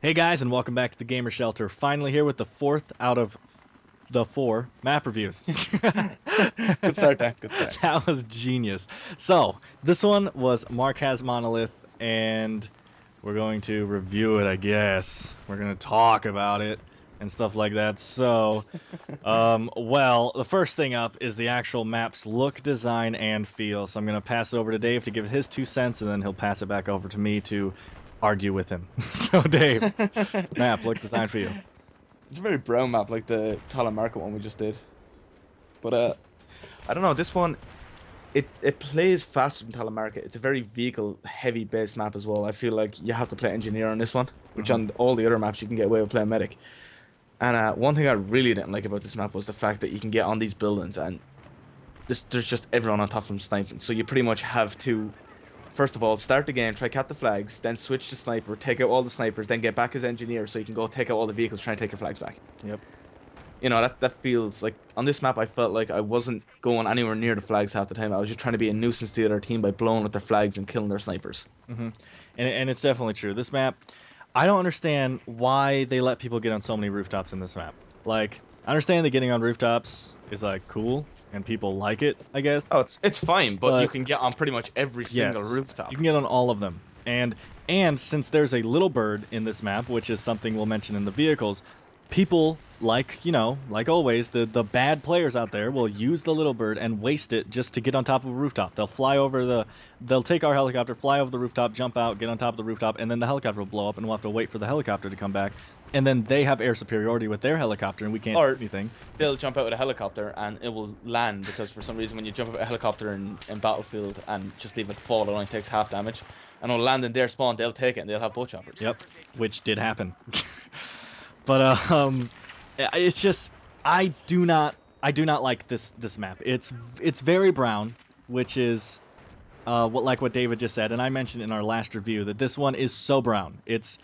Hey guys, and welcome back to the Gamer Shelter. Finally here with the fourth out of the four map reviews. Good start, Dan. Good start. That was genius. So, this one was Markaz Monolith, and we're going to review it, I guess. We're going to talk about it and stuff like that. So, well, the first thing up is the actual map's look, design, and feel. So I'm going to pass it over to Dave to give his 2 cents, and then he'll pass it back over to me to argue with him. So, Dave, map, look, design, feel. It's a very brown map, like the Market one we just did. But I don't know. This one, it plays faster than Market. It's a very vehicle-heavy based map as well. I feel like you have to play engineer on this one, which on all the other maps you can get away with playing medic. And one thing I really didn't like about this map was the fact that you can get on these buildings and there's just everyone on top of them sniping. So you pretty much have to, first of all, start the game, try cap the flags, then switch to sniper, take out all the snipers, then get back as engineer so you can go take out all the vehicles, try and take your flags back. Yep. You know, that feels like, on this map I felt like I wasn't going anywhere near the flags half the time. I was just trying to be a nuisance to the other team by blowing with their flags and killing their snipers. And it's definitely true. This map, I don't understand why they let people get on so many rooftops in this map. Like, I understand that getting on rooftops is like cool and people like it, I guess. Oh, it's fine, but you can get on pretty much every single rooftop. You can get on all of them. And since there's a little bird in this map, which is something we'll mention in the vehicles, people, like, you know, like always, the bad players out there will use the little bird and waste it just to get on top of a rooftop. They'll take our helicopter, fly over the rooftop, jump out, get on top of the rooftop, and then the helicopter will blow up, and we'll have to wait for the helicopter to come back. And then they have air superiority with their helicopter, and we can't do anything. They'll jump out with a helicopter, and it will land, because for some reason when you jump out with a helicopter in Battlefield and just leave it fall, it only takes half damage. And it'll land in their spawn, they'll take it, and they'll have boat choppers. Yep, which did happen. But it's just I do not like this map. It's very brown, which is what David just said, and I mentioned in our last review that this one is so brown. It's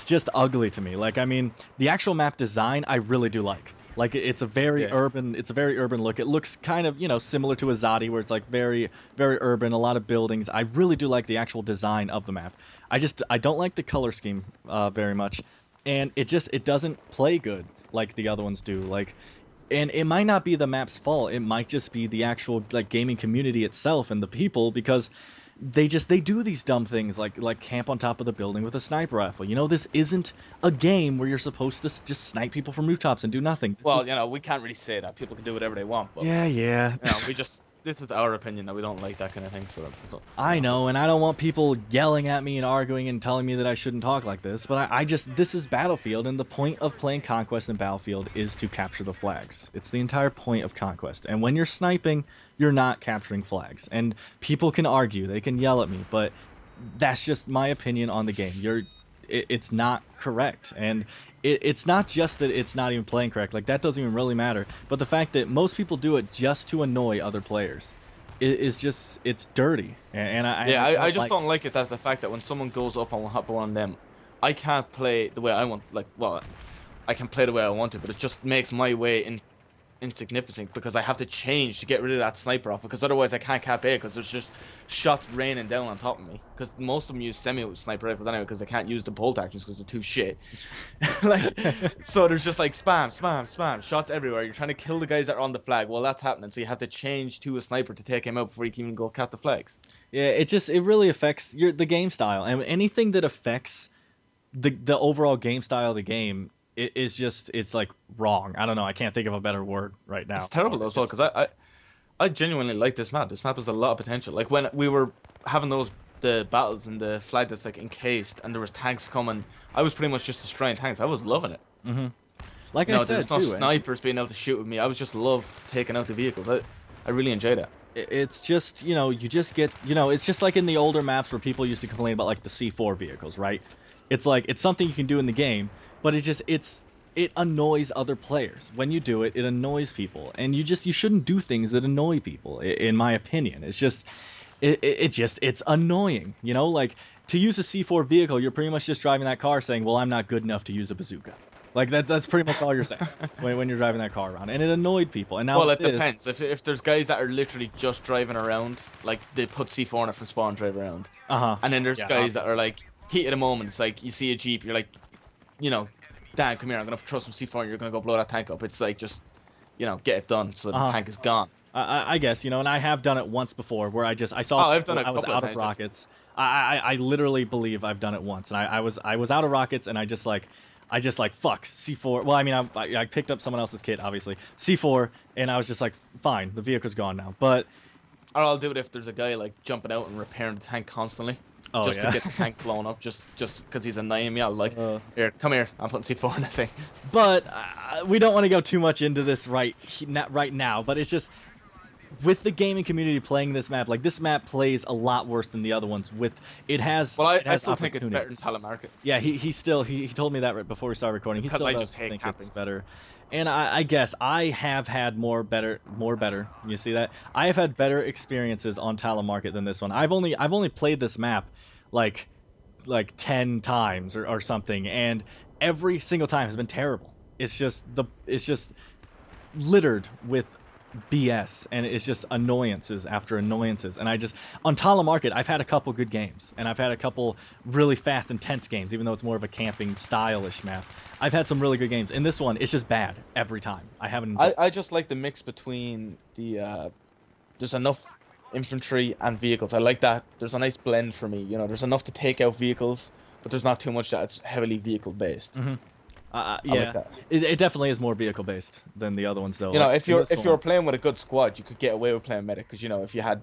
just ugly to me. Like, I mean, the actual map design I really do like. Like, it's a very urban look. It looks kind of, you know, similar to Azadi, where it's like very urban, a lot of buildings. I really do like the actual design of the map. I don't like the color scheme very much. And it doesn't play good like the other ones do. Like, and it might not be the map's fault. It might just be the actual like gaming community itself and the people, because they do these dumb things like camp on top of the building with a sniper rifle. You know, this isn't a game where you're supposed to just snipe people from rooftops and do nothing. You know, we can't really say that. People can do whatever they want. But, yeah. You know, this is our opinion that we don't like that kind of thing. So I know, and I don't want people yelling at me and arguing and telling me that I shouldn't talk like this, but this is Battlefield, and the point of playing Conquest in Battlefield is to capture the flags. It's the entire point of Conquest. And when you're sniping, you're not capturing flags. And people can argue, they can yell at me, but that's just my opinion on the game. It's not correct. And it's not just that it's not even playing correct, like that doesn't even really matter, but the fact that most people do it just to annoy other players is just, it's dirty. And I just don't like it, that the fact that when someone goes up on one of them, I can't play the way I want. Like, well, I can play the way I want to, but it just makes my way insignificant, because I have to change to get rid of that sniper rifle, because otherwise I can't cap A, because there's just shots raining down on top of me, because most of them use semi-sniper rifles anyway, because they can't use the bolt actions because they're too shit. Like, so there's just like spam shots everywhere. You're trying to kill the guys that are on the flag while that's happening, so you have to change to a sniper to take him out before you can even go cap the flags. Yeah, it really affects the game style, and anything that affects the overall game style of the game, it's like wrong. I don't know. I can't think of a better word right now. It's terrible as well, because I genuinely like this map. This map has a lot of potential. Like, when we were having the battles and the flag that's like encased and there was tanks coming, I was pretty much just destroying tanks. I was loving it. Like, I said, there was no snipers being able to shoot with me. I was just love taking out the vehicles. I really enjoyed it. It's just, you know, you just get, you know, it's just like in the older maps where people used to complain about like the C4 vehicles, right? It's like, it's something you can do in the game, but it annoys other players. When you do it, it annoys people, and you shouldn't do things that annoy people, in my opinion. It's just, it's annoying, you know? Like, to use a C4 vehicle, you're pretty much just driving that car saying, well, I'm not good enough to use a bazooka. Like, that's pretty much all you're saying when you're driving that car around, and it annoyed people. And now, well, it depends. If there's guys that are literally just driving around, like, they put C4 on it from spawn, drive around. And then there's guys that are like, heat of the moment. It's like, you see a Jeep, you're like, you know, Dan, come here, I'm gonna throw some C4 and you're gonna go blow that tank up. It's like just, you know, get it done so the tank is gone. I guess, you know, and I have done it once before where I saw I've done it I a was couple out of of times. rockets. I literally believe I've done it once, and I was out of rockets, and I just like fuck C4. Well, I mean, I picked up someone else's kit, obviously C4, and I was just like, fine, the vehicle's gone now. But Or I'll do it if there's a guy like jumping out and repairing the tank constantly. oh Just yeah, to get the tank blown up, just because he's annoying me. I'll like, here, come here, I'm putting C4 in this thing. but we don't want to go too much into this right now. But it's just with the gaming community playing this map, like this map plays a lot worse than the other ones. It has I still think it's better than Telemarket. Yeah, he told me that right before we started recording. He still does think it's better. And I guess I have had more better. You see that? I have had better experiences on Telemarket than this one. I've only played this map like 10 times or something, and every single time has been terrible. It's just littered with BS, and it's just annoyances after annoyances. And on Telemarket, I've had a couple good games, and I've had a couple really fast, intense games, even though it's more of a camping stylish map. I've had some really good games. In this one, it's just bad every time. I haven't enjoyed I just like the mix between the there's enough infantry and vehicles. I like that. There's a nice blend for me. You know, there's enough to take out vehicles, but there's not too much that it's heavily vehicle based. yeah, like that. It definitely is more vehicle based than the other ones, though. You know, Like, if you're playing with a good squad, you could get away with playing medic because you know if you had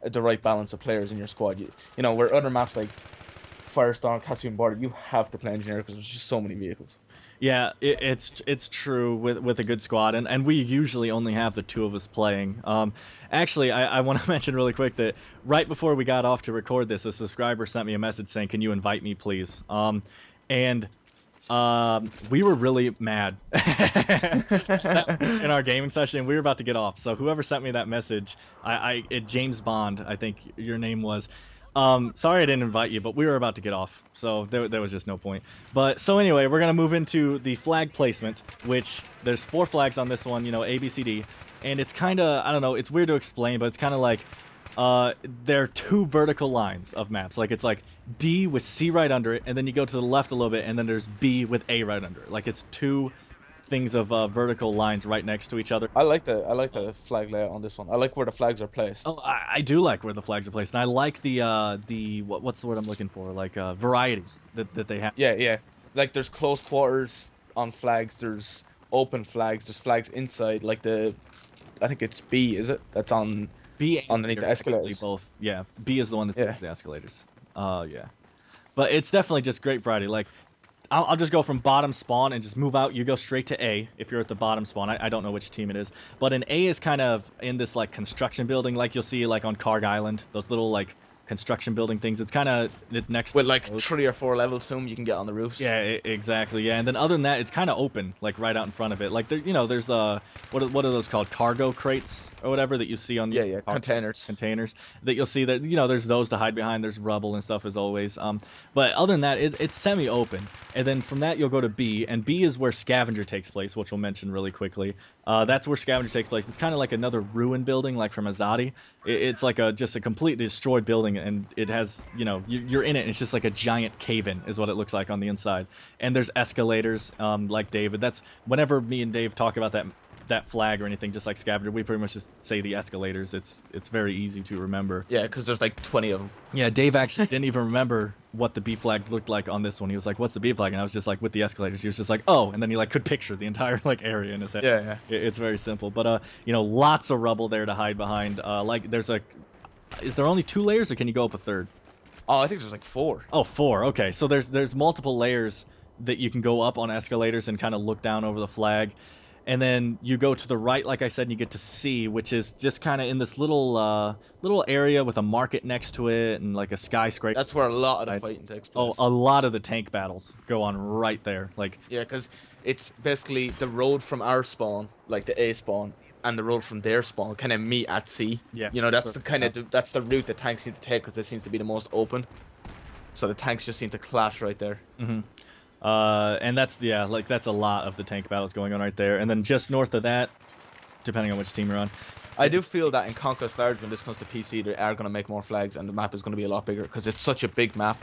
the right balance of players in your squad, you know where other maps like Firestorm, Caspian Border, you have to play engineer because there's just so many vehicles. Yeah, it's true with a good squad, and we usually only have the two of us playing. Actually, I want to mention really quick that right before we got off to record this, a subscriber sent me a message saying, "Can you invite me, please?" And we were really mad in our gaming session. We were about to get off, so whoever sent me that message, James Bond, I think your name was. Sorry I didn't invite you, but we were about to get off, so there was just no point. But so anyway, we're gonna move into the flag placement, which there's 4 flags on this one, you know, A, B, C, D, and it's kind of, I don't know, it's weird to explain, but it's kind of like there are 2 vertical lines of maps. Like it's like D with C right under it, and then you go to the left a little bit, and then there's B with A right under it. Like it's 2 things of vertical lines right next to each other. I like the flag layout on this one. I like where the flags are placed. Oh, I do like where the flags are placed, and I like the what's the word I'm looking for? Like varieties that they have. Yeah. Like there's close quarters on flags. There's open flags. There's flags inside. Like I think it's B, is it? That's on B underneath the escalators. Both. Yeah, B is the one that's underneath the escalators. Yeah. But it's definitely just great variety. Like, I'll just go from bottom spawn and just move out. You go straight to A if you're at the bottom spawn. I don't know which team it is. But an A is kind of in this, like, construction building, like you'll see, like, on Karg Island. Those little, like, construction building things. It's kind of next with like 3 or 4 levels soon you can get on the roofs. Yeah, exactly. Yeah, and then other than that, it's kind of open, like right out in front of it. Like there, you know, there's what are those called? Cargo crates or whatever that you see on containers that you'll see that, you know, there's those to hide behind. There's rubble and stuff as always. But other than that, it's semi-open. And then from that you'll go to B, and B is where Scavenger takes place, which we'll mention really quickly. That's where Scavenger takes place. It's kind of like another ruin building, like from Azadi. It's like just a completely destroyed building, and it has, you know, you're in it, and it's just like a giant cave-in is what it looks like on the inside. And there's escalators, like David. That's whenever me and Dave talk about that flag or anything, just like Scavenger, we pretty much just say the escalators. It's very easy to remember. Yeah, because there's like 20 of them. Yeah, Dave actually didn't even remember what the B flag looked like on this one. He was like, "What's the B flag?" And I was just like, "With the escalators." He was just like, "Oh," and then he like could picture the entire like area in his head. Yeah. It's very simple, but you know, lots of rubble there to hide behind. Like there's is there only 2 layers, or can you go up a third? Oh, I think there's like 4. Oh, 4. Okay, so there's multiple layers that you can go up on escalators and kind of look down over the flag. And then you go to the right, like I said, and you get to C, which is just kind of in this little area with a market next to it and like a skyscraper. That's where a lot of the fighting takes place. Oh, a lot of the tank battles go on right there. Like, yeah, because it's basically the road from our spawn, like the A spawn, and the road from their spawn kind of meet at C. Yeah. You know, that's that's the route the tanks seem to take because it seems to be the most open. So the tanks just seem to clash right there. Mm-hmm. And that's a lot of the tank battles going on right there. And then just north of that, depending on which team you're on, I do feel that in Conquest Large, when this comes to PC, they are going to make more flags and the map is going to be a lot bigger because it's such a big map.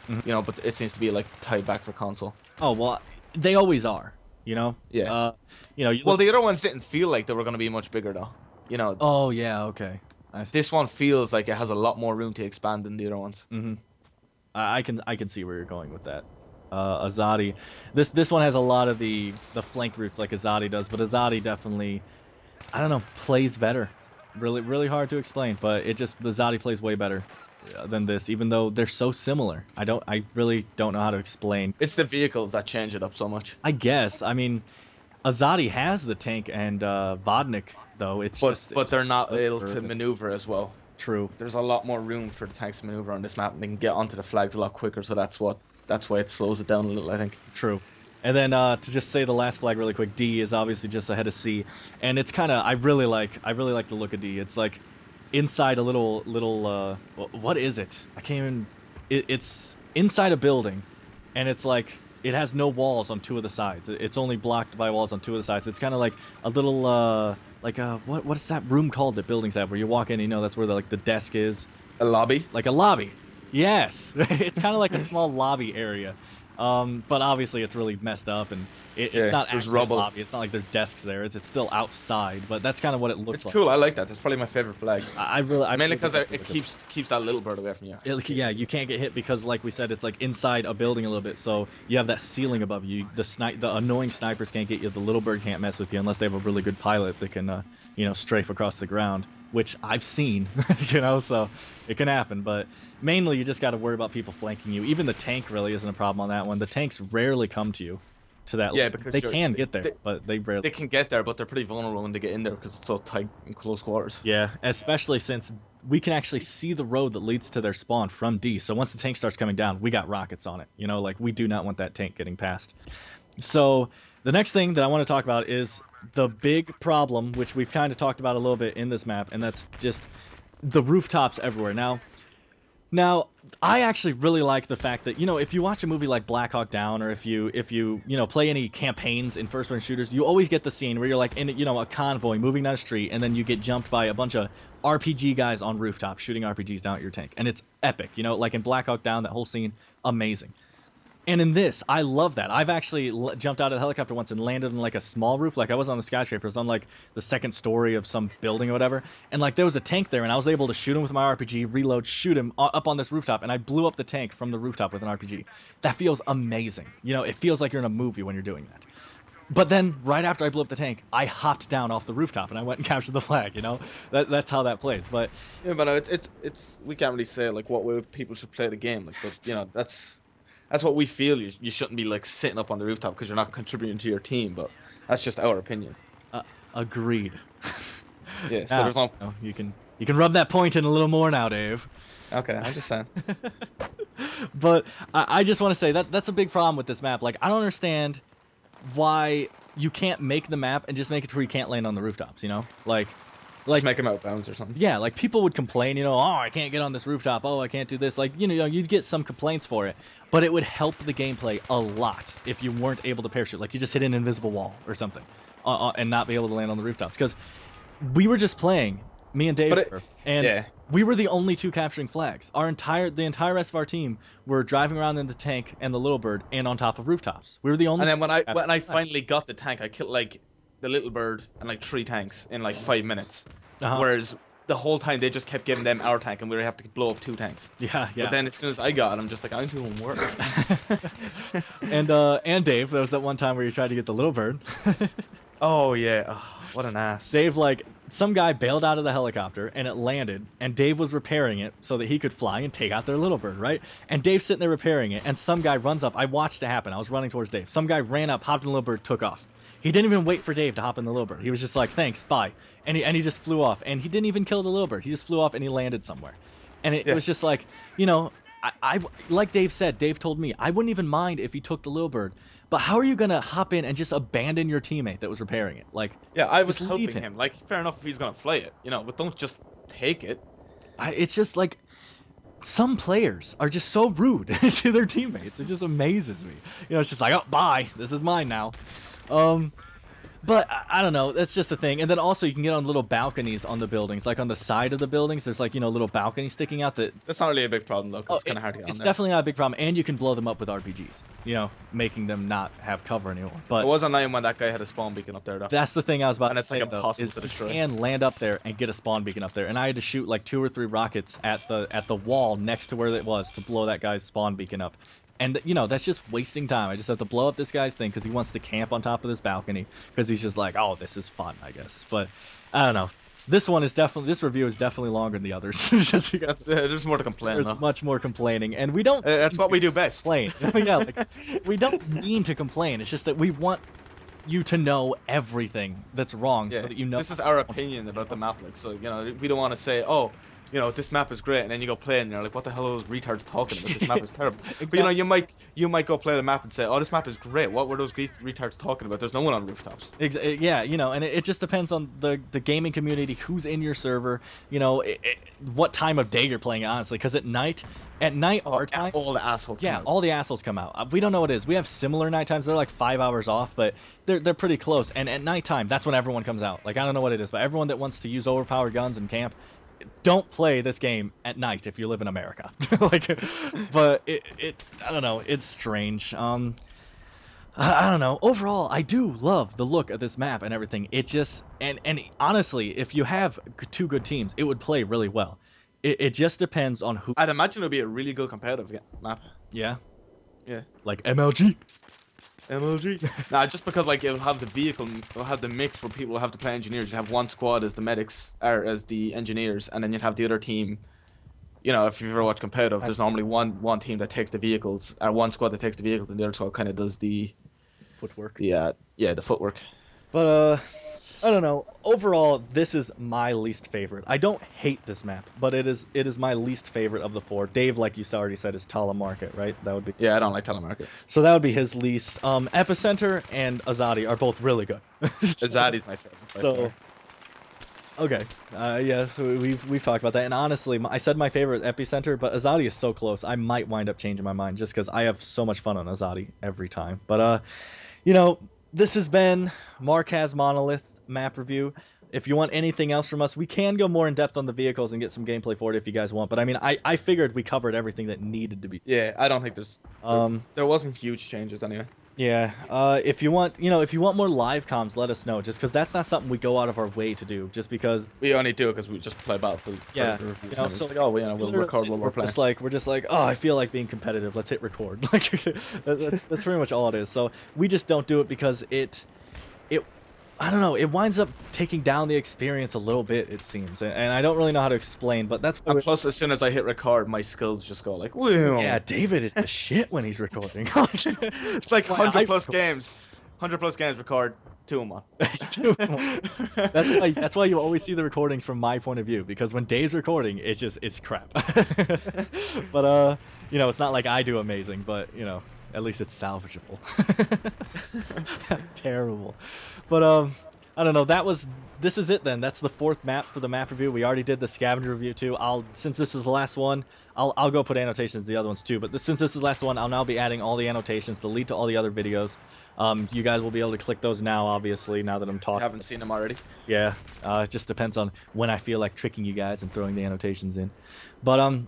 Mhm. you know, but it seems to be like tied back for console. Oh well, they always are. You know. Yeah. You Well, look. the other ones didn't feel like they were going to be much bigger though. You know, Oh yeah. Okay. I. this one feels like it has a lot more room to expand than the other ones. Mm-hmm. I can see where you're going with that. Azadi, this one has a lot of the flank routes like Azadi does, but Azadi definitely, I don't know, plays better. Really hard to explain, but it just Azadi plays way better than this, even though they're so similar. I really don't know how to explain. It's the vehicles that change it up so much. I guess I mean Azadi has the tank and Vodnik though. But It's they're just not the able to number. maneuver as well. True. There's a lot more room for the tanks to maneuver on this map, and they can get onto the flags a lot quicker. So that's why it slows it down a little, I think. True. And then to just say the last flag really quick, D is obviously just ahead of C, and it's kind of I really like the look of D. It's like inside a little what is it? I can't even. It's inside a building, and it's like it has no walls on two of the sides. It's only blocked by walls on two of the sides. It's kind of like a little what is that room called that buildings have where you walk in and you know that's where the desk is, A lobby. like a lobby. Yes, it's kind of like a small lobby area. But obviously it's really messed up and it's Yeah, not there's actually a rubble. lobby. It's not like there's desks there. It's still outside, but that's kind of what it looks It's like. cool. I like that. That's probably my favorite flag. I Mainly really because like the it look of keeps that little bird away from you. yeah, you can't get hit because, like we said, it's like inside a building a little bit, so you have that ceiling above you. The annoying snipers can't get you. The little bird can't mess with you unless they have a really good pilot that can, strafe across the ground, which I've seen, so it can happen. But mainly, you just got to worry about people flanking you. Even the tank really isn't a problem on that one. The tanks rarely come to you, to that. Yeah, because they can get there, but they rarely. They can get there, but they're pretty vulnerable when they get in there because it's so tight in close quarters. Yeah, especially since we can actually see the road that leads to their spawn from D. So once the tank starts coming down, we got rockets on it. Like we do not want that tank getting past. So the next thing that I want to talk about is the big problem, which we've kind of talked about a little bit in this map, and that's just the rooftops everywhere. Now, I actually really like the fact that, if you watch a movie like Black Hawk Down, or if you play any campaigns in first-person shooters, you always get the scene where you're like in, a convoy moving down a street, and then you get jumped by a bunch of RPG guys on rooftops shooting RPGs down at your tank, and it's epic. Like in Black Hawk Down, that whole scene, amazing. And in this, I love that. I've actually jumped out of the helicopter once and landed on like a small roof. Like I was on the skyscraper. I was on like the second story of some building or whatever. And like there was a tank there and I was able to shoot him with my RPG, reload, shoot him up on this rooftop. And I blew up the tank from the rooftop with an RPG. That feels amazing. It feels like you're in a movie when you're doing that. But then right after I blew up the tank, I hopped down off the rooftop and I went and captured the flag. That's how that plays. But yeah, but it's we can't really say like what way people should play the game. Like, but that's what we feel. You shouldn't be like sitting up on the rooftop because you're not contributing to your team. But that's just our opinion. Agreed. Yeah. So there's no. You can rub that point in a little more now, Dave. Okay, I'm just saying. But I just want to say that's a big problem with this map. Like I don't understand why you can't make the map and just make it to where you can't land on the rooftops. Like Just make them out of bounds or something. yeah, like people would complain, oh, I can't get on this rooftop, oh, I can't do this. Like, you'd get some complaints for it, but it would help the gameplay a lot if you weren't able to parachute. Like, you just hit an invisible wall or something and not be able to land on the rooftops. Because we were just playing, me and Dave, and yeah. we were the only two capturing flags. The entire rest of our team were driving around in the tank and the little bird and on top of rooftops. We were the only. And then when I finally got the tank, I killed like the little bird and like 3 tanks in like 5 minutes. Whereas the whole time they just kept giving them our tank and we would have to blow up 2 tanks. Yeah. But then as soon as I got it, I'm just like, I'm doing work. And Dave, there was that one time where you tried to get the little bird. Oh yeah, oh, what an ass. Dave, like, some guy bailed out of the helicopter and it landed, and Dave was repairing it so that he could fly and take out their little bird, right? And Dave's sitting there repairing it, and some guy runs up. I watched it happen. I was running towards Dave. Some guy ran up, hopped in the little bird, took off. He didn't even wait for Dave to hop in the little bird. He was just like, thanks, bye. And he just flew off. And he didn't even kill the little bird. He just flew off and he landed somewhere. And it was just like, I like Dave said, Dave told me, I wouldn't even mind if he took the little bird. But how are you going to hop in and just abandon your teammate that was repairing it? Like, yeah, I was just helping leave him. Like, fair enough if he's going to fly it, but don't just take it. It's just like, some players are just so rude to their teammates. It just amazes me. It's just like, oh, bye. This is mine now. But I don't know. That's just the thing. And then also you can get on little balconies on the buildings, like on the side of the buildings. There's like little balconies sticking out that. That's not really a big problem though, because Oh, it's kind of hard to get on it's there. definitely not a big problem, and you can blow them up with RPGs. Making them not have cover anymore. But It was annoying when that guy had a spawn beacon up there though. that's the thing I was about And to it's say, like though, impossible is to destroy. you can land up there and get a spawn beacon up there, and I had to shoot like 2 or 3 rockets at the wall next to where it was to blow that guy's spawn beacon up. And that's just wasting time. I just have to blow up this guy's thing because he wants to camp on top of this balcony because he's just like, oh, this is fun, I guess. But I don't know. This review is definitely longer than the others. Just because There's more to complain there's though. much more complaining, and we don't. That's what we do best. Complain. Yeah, like we don't mean to complain. It's just that we want you to know everything that's wrong, Yeah, so that you know. this is our opinion about the map, like, so we don't want to say, oh, this map is great, and then you go play it and you're like, what the hell are those retards talking about? This map is terrible. Exactly. But you might go play the map and say, oh, this map is great. What were those retards talking about? There's no one on rooftops. Yeah, and it just depends on the gaming community, who's in your server, what time of day you're playing, honestly. Because at night, our time, all the assholes. yeah, come out. all the assholes come out. We don't know what it is. We have similar night times. They're like 5 hours off, but they're pretty close. And at nighttime, that's when everyone comes out. Like, I don't know what it is, but everyone that wants to use overpowered guns and camp, don't play this game at night if you live in America. But I don't know. It's strange. I don't know. Overall, I do love the look of this map and everything. It just and honestly, if you have 2 good teams, it would play really well. It just depends on who. I'd imagine it would be a really good competitive map. Yeah. Yeah. Like MLG. Nah, just because like it'll have the mix where people will have to play engineers. You have one squad as the medics or as the engineers, and then you'd have the other team. If you've ever watched competitive, there's normally one team that takes the vehicles, or one squad that takes the vehicles, and the other squad kind of does the Footwork. the footwork. But I don't know. Overall, this is my least favorite. I don't hate this map, but it is my least favorite of the 4. Dave, like you already said, is Telemarket, right? That would be. Yeah, I don't like telemarket. So that would be his least. Epicenter and Azadi are both really good. Azadi's my favorite. So. Okay. Yeah. So we've talked about that, and honestly, I said my favorite Epicenter, but Azadi is so close. I might wind up changing my mind just because I have so much fun on Azadi every time. But this has been Markaz Monolith map review. If you want anything else from us, we can go more in depth on the vehicles and get some gameplay for it if you guys want. But I mean, I figured we covered everything that needed to be said. Yeah, I don't think there wasn't huge changes anyway. Yeah. If you want more live comms, let us know. Just because that's not something we go out of our way to do. Just because we only do it because we just play Battlefield. Yeah. So it's like, we'll record while we're playing. We're just like, oh, I feel like being competitive. Let's hit record. Like that's pretty much all it is. So we just don't do it because it I don't know. It winds up taking down the experience a little bit, it seems, and I don't really know how to explain. But that's. And plus, as soon as I hit record, my skills just go like, whoa. Yeah, David is the shit when he's recording. It's like 100 plus games. 100 plus games record 2 in 1. That's why you always see the recordings from my point of view, because when Dave's recording, it's crap. But it's not like I do amazing, but at least it's salvageable. Terrible. But I don't know. This is it then. That's the 4th map for the map review. We already did the scavenger review too. Since this is the last one, I'll go put annotations to the other ones too. But since this is the last one, I'll now be adding all the annotations to lead to all the other videos. You guys will be able to click those now, obviously, now that I'm talking. I haven't seen them already. Yeah. It just depends on when I feel like tricking you guys and throwing the annotations in. But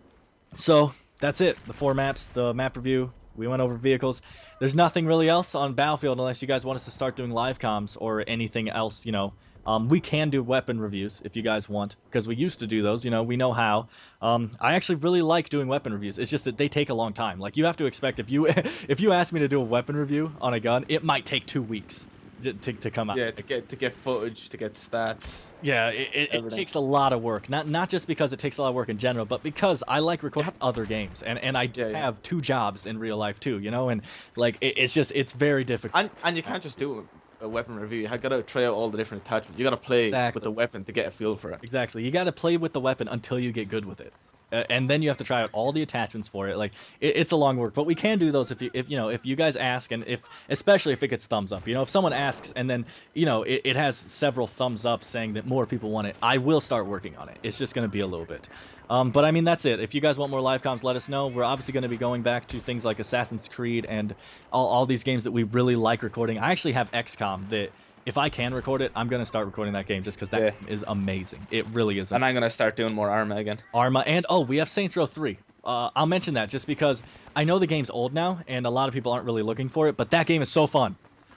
so that's it. The 4 maps, the map review. We went over vehicles. There's nothing really else on Battlefield unless you guys want us to start doing live comms or anything else, We can do weapon reviews if you guys want, because we used to do those, we know how. I actually really like doing weapon reviews. It's just that they take a long time. Like, you have to expect if you ask me to do a weapon review on a gun, it might take 2 weeks to come out. Yeah, to get footage, to get stats. Yeah, it takes a lot of work. Not just because it takes a lot of work in general, but because I like recording other games, and I have 2 jobs in real life too, and like it's very difficult. And you can't just do a weapon review. You got to try out all the different attachments. You got to play with the weapon to get a feel for it. Exactly. You got to play with the weapon until you get good with it. And then you have to try out all the attachments for it. Like it's a long work, but we can do those if you guys ask, and especially if it gets thumbs up. If someone asks and then it has several thumbs up saying that more people want it, I will start working on it. It's just going to be a little bit. But I mean, that's it. If you guys want more live comms, let us know. We're obviously going to be going back to things like Assassin's Creed and all these games that we really like recording. I actually have XCOM that if I can record it, I'm gonna start recording that game just because that Yeah. game is amazing. It really is. And I'm gonna start doing more Arma again. Arma, and oh, we have Saints Row 3. I'll mention that just because I know the game's old now, and a lot of people aren't really looking for it, but that game is so fun.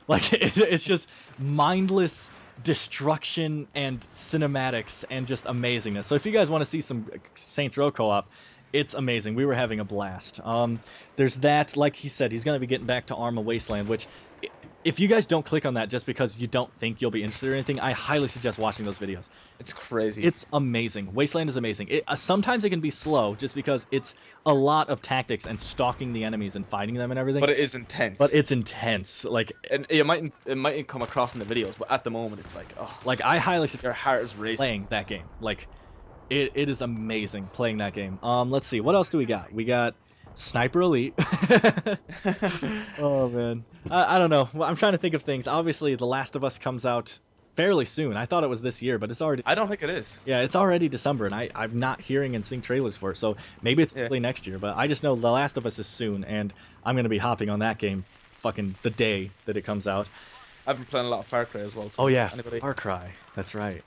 Like, it's just mindless destruction and cinematics and just amazingness. So if you guys want to see some Saints Row co-op, it's amazing. We were having a blast. There's that, like he said, he's going to be getting back to Arma Wasteland, which if you guys don't click on that just because you don't think you'll be interested or anything, I highly suggest watching those videos. It's crazy. It's amazing. Wasteland is amazing. Sometimes it can be slow just because it's a lot of tactics and stalking the enemies and fighting them and everything. But it is intense. But it's intense. Like, and it mightn't come across in the videos, but at the moment it's like, oh, like I highly suggest your heart is racing playing that game. Like, it is amazing playing that game. Let's see, what else do we got? We got Sniper Elite. Oh man, I don't know. Well, I'm trying to think of things. Obviously, The Last of Us comes out fairly soon. I thought it was this year, but it's already. I don't think it is. Yeah, it's already December, and I'm not hearing and seeing trailers for it. So maybe it's early next year. But I just know The Last of Us is soon, and I'm gonna be hopping on that game, fucking the day that it comes out. I've been playing a lot of Far Cry as well. So Oh yeah, anybody? Far Cry. That's right.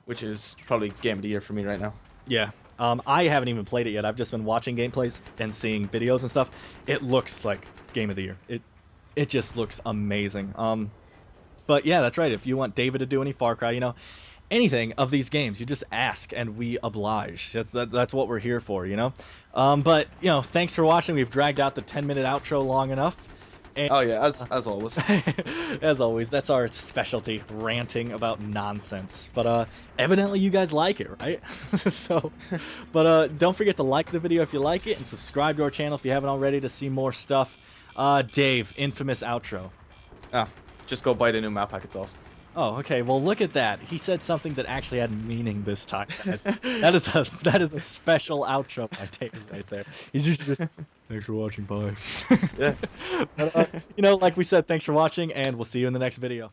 Which is probably game of the year for me right now. Yeah. I haven't even played it yet. I've just been watching gameplays and seeing videos and stuff. It looks like game of the year. It just looks amazing. But yeah, that's right. If you want David to do any Far Cry, you know, anything of these games, you just ask and we oblige. That's what we're here for, you know. But you know, thanks for watching. We've dragged out the 10-minute outro long enough. And, oh yeah, as always. as always, that's our specialty, ranting about nonsense. But evidently you guys like it, right? So, but don't forget to like the video if you like it, and subscribe to our channel if you haven't already to see more stuff. Dave, infamous outro. Ah, just go buy the new map pack. It's awesome. Oh, okay. Well, look at that. He said something that actually had meaning this time, guys. that is a special outro by Dave right there. He's usually just, thanks for watching, bye. Yeah. But, you know, like we said, thanks for watching, and we'll see you in the next video.